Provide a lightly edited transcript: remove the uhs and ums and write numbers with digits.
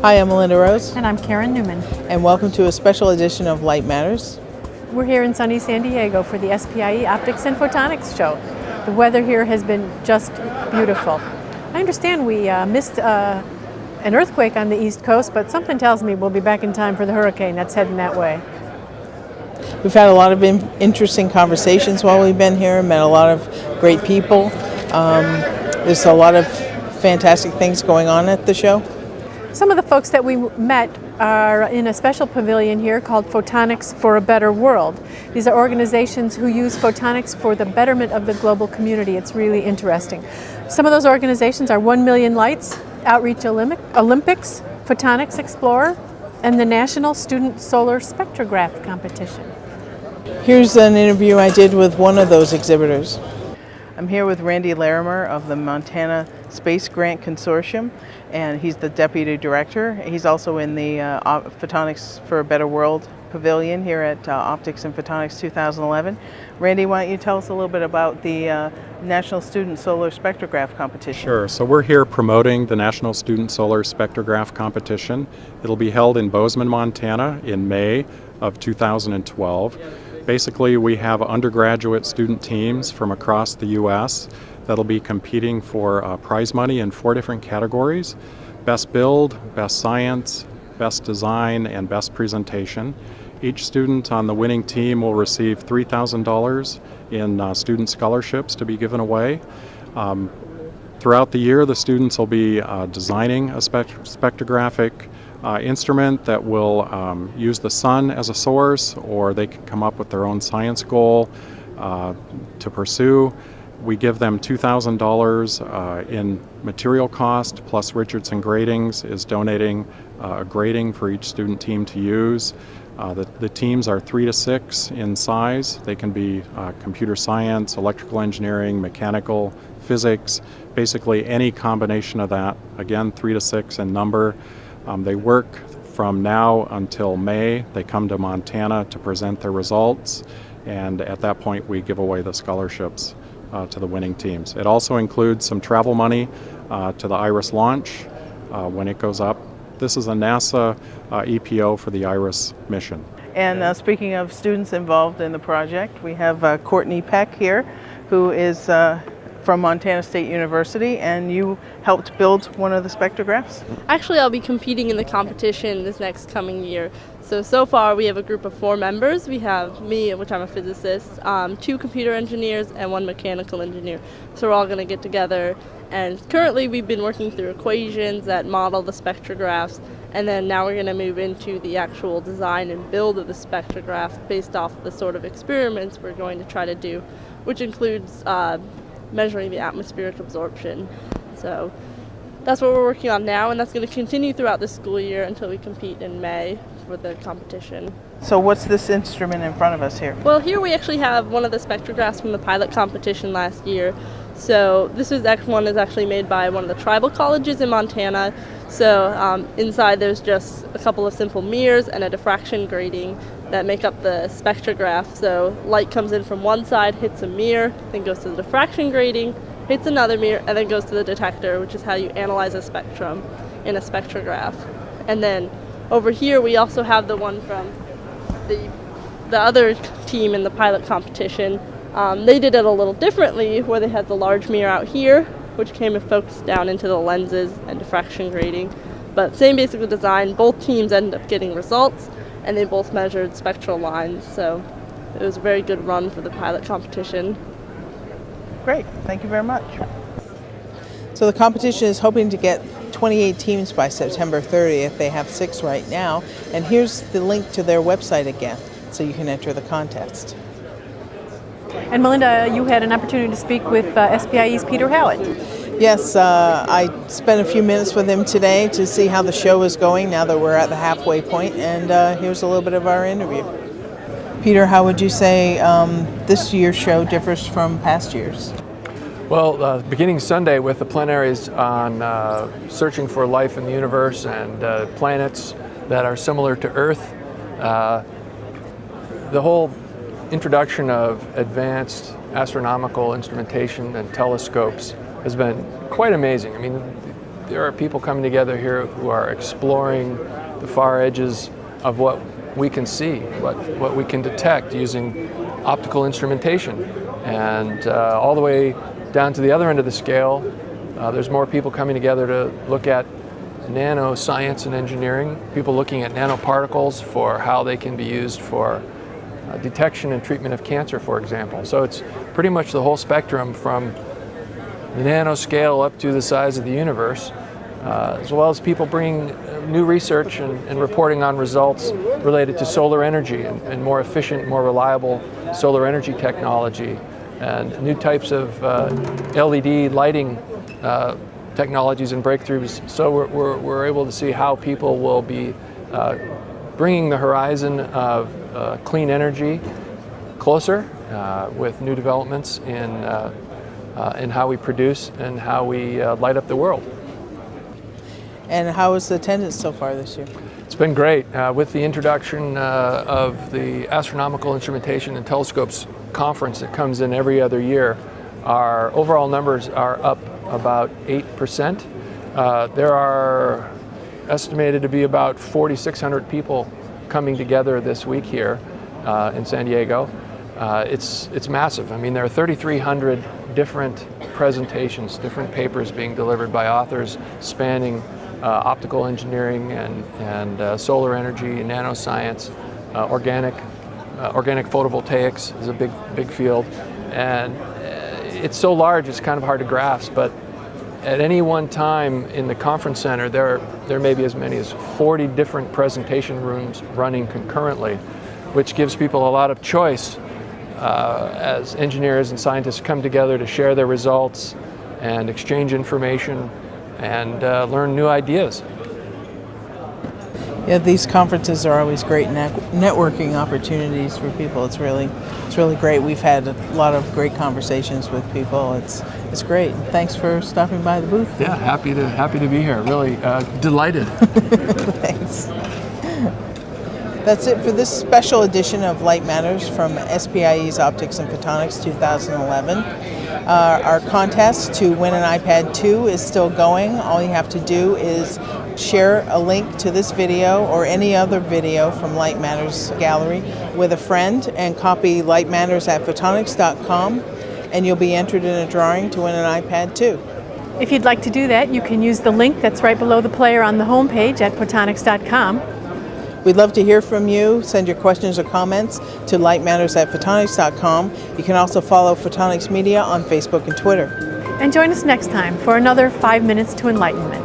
Hi, I'm Melinda Rose. And I'm Karen Newman. And welcome to a special edition of Light Matters. We're here in sunny San Diego for the SPIE Optics and Photonics show. The weather here has been just beautiful. I understand we missed an earthquake on the East Coast, but something tells me we'll be back in time for the hurricane that's heading that way. We've had a lot of interesting conversations while we've been here, met a lot of great people. There's a lot of fantastic things going on at the show. Some of the folks that we met are in a special pavilion here called Photonics for a Better World. These are organizations who use photonics for the betterment of the global community. It's really interesting. Some of those organizations are 1 Million Lights, Outreach Olympics, Photonics Explorer, and the National Student Solar Spectrograph Competition. Here's an interview I did with one of those exhibitors. I'm here with Randy Larimer of the Montana Space Grant Consortium, and he's the Deputy Director. He's also in the Photonics for a Better World Pavilion here at Optics and Photonics 2011. Randy, why don't you tell us a little bit about the National Student Solar Spectrograph Competition? Sure. So we're here promoting the National Student Solar Spectrograph Competition. It'll be held in Bozeman, Montana in May of 2012. Basically, we have undergraduate student teams from across the U.S. that'll be competing for prize money in 4 different categories: Best Build, Best Science, Best Design, and Best Presentation. Each student on the winning team will receive $3,000 in student scholarships to be given away. Throughout the year, the students will be designing a spectrographic instrument that will use the sun as a source, or they can come up with their own science goal to pursue. We give them $2,000 in material cost, plus Richardson Gradings is donating a grading for each student team to use. The teams are 3 to 6 in size. They can be computer science, electrical engineering, mechanical, physics, basically any combination of that. Again, 3 to 6 in number. They work from now until May. They come to Montana to present their results, and at that point we give away the scholarships to the winning teams. It also includes some travel money to the IRIS launch when it goes up. This is a NASA EPO for the IRIS mission. And speaking of students involved in the project, we have Kourtney Peck here, who is from Montana State University, and you helped build one of the spectrographs? Actually, I'll be competing in the competition this next coming year. So far we have a group of 4 members. We have me, which I'm a physicist, 2 computer engineers, and 1 mechanical engineer. So we're all going to get together, and currently we've been working through equations that model the spectrographs, and then now we're going to move into the actual design and build of the spectrograph based off the sort of experiments we're going to try to do, which includes measuring the atmospheric absorption. So that's what we're working on now, and that's going to continue throughout the school year until we compete in May for the competition. So what's this instrument in front of us here? Well, here we actually have one of the spectrographs from the pilot competition last year. So this one is actually made by one of the tribal colleges in Montana. So inside there's just a couple of simple mirrors and a diffraction grating that make up the spectrograph. So light comes in from one side, hits a mirror, then goes to the diffraction grating, hits another mirror, and then goes to the detector, which is how you analyze a spectrum in a spectrograph. And then over here we also have the one from the other team in the pilot competition. They did it a little differently, where they had the large mirror out here, which came and focused down into the lenses and diffraction grating. But same basic design. Both teams ended up getting results, and they both measured spectral lines. So it was a very good run for the pilot competition. Great, thank you very much. So the competition is hoping to get 28 teams by September 30th. They have 6 right now, and here's the link to their website again, so you can enter the contest. And Melinda, you had an opportunity to speak with SPIE's Peter Howard. Yes, I spent a few minutes with him today to see how the show is going now that we're at the halfway point, and here's a little bit of our interview. Peter, how would you say this year's show differs from past years? Well, beginning Sunday with the plenaries on searching for life in the universe and planets that are similar to Earth, the whole introduction of advanced astronomical instrumentation and telescopes has been quite amazing. I mean, there are people coming together here who are exploring the far edges of what we can see, what we can detect using optical instrumentation. And all the way down to the other end of the scale, there's more people coming together to look at nanoscience and engineering, people looking at nanoparticles for how they can be used for detection and treatment of cancer, for example. So it's pretty much the whole spectrum from the nanoscale up to the size of the universe, as well as people bringing new research and reporting on results related to solar energy and more efficient, more reliable solar energy technology, and new types of LED lighting technologies and breakthroughs. So we're able to see how people will be bringing the horizon of clean energy closer with new developments in how we produce and how we light up the world. And how was the attendance so far this year? It's been great. With the introduction of the Astronomical Instrumentation and Telescopes Conference that comes in every other year, our overall numbers are up about 8%. There are estimated to be about 4,600 people coming together this week here in San Diego. It's massive. I mean, there are 3,300 different presentations, different papers being delivered by authors spanning optical engineering and solar energy, nanoscience, organic photovoltaics is a big field, and it's so large it's kind of hard to grasp. But at any one time in the conference center, there may be as many as 40 different presentation rooms running concurrently, which gives people a lot of choice as engineers and scientists come together to share their results and exchange information and learn new ideas. Yeah, these conferences are always great networking opportunities for people. It's really great. We've had a lot of great conversations with people. It's great. Thanks for stopping by the booth. Yeah, happy to be here. Really delighted. Thanks. That's it for this special edition of Light Matters from SPIE's Optics and Photonics 2011. Our contest to win an iPad 2 is still going. All you have to do is share a link to this video or any other video from Light Matters Gallery with a friend and copy lightmatters@photonics.com, and you'll be entered in a drawing to win an iPad 2. If you'd like to do that, you can use the link that's right below the player on the homepage at photonics.com. We'd love to hear from you. Send your questions or comments to lightmatters@photonics.com. You can also follow Photonics Media on Facebook and Twitter. And join us next time for another 5 Minutes to Enlightenment.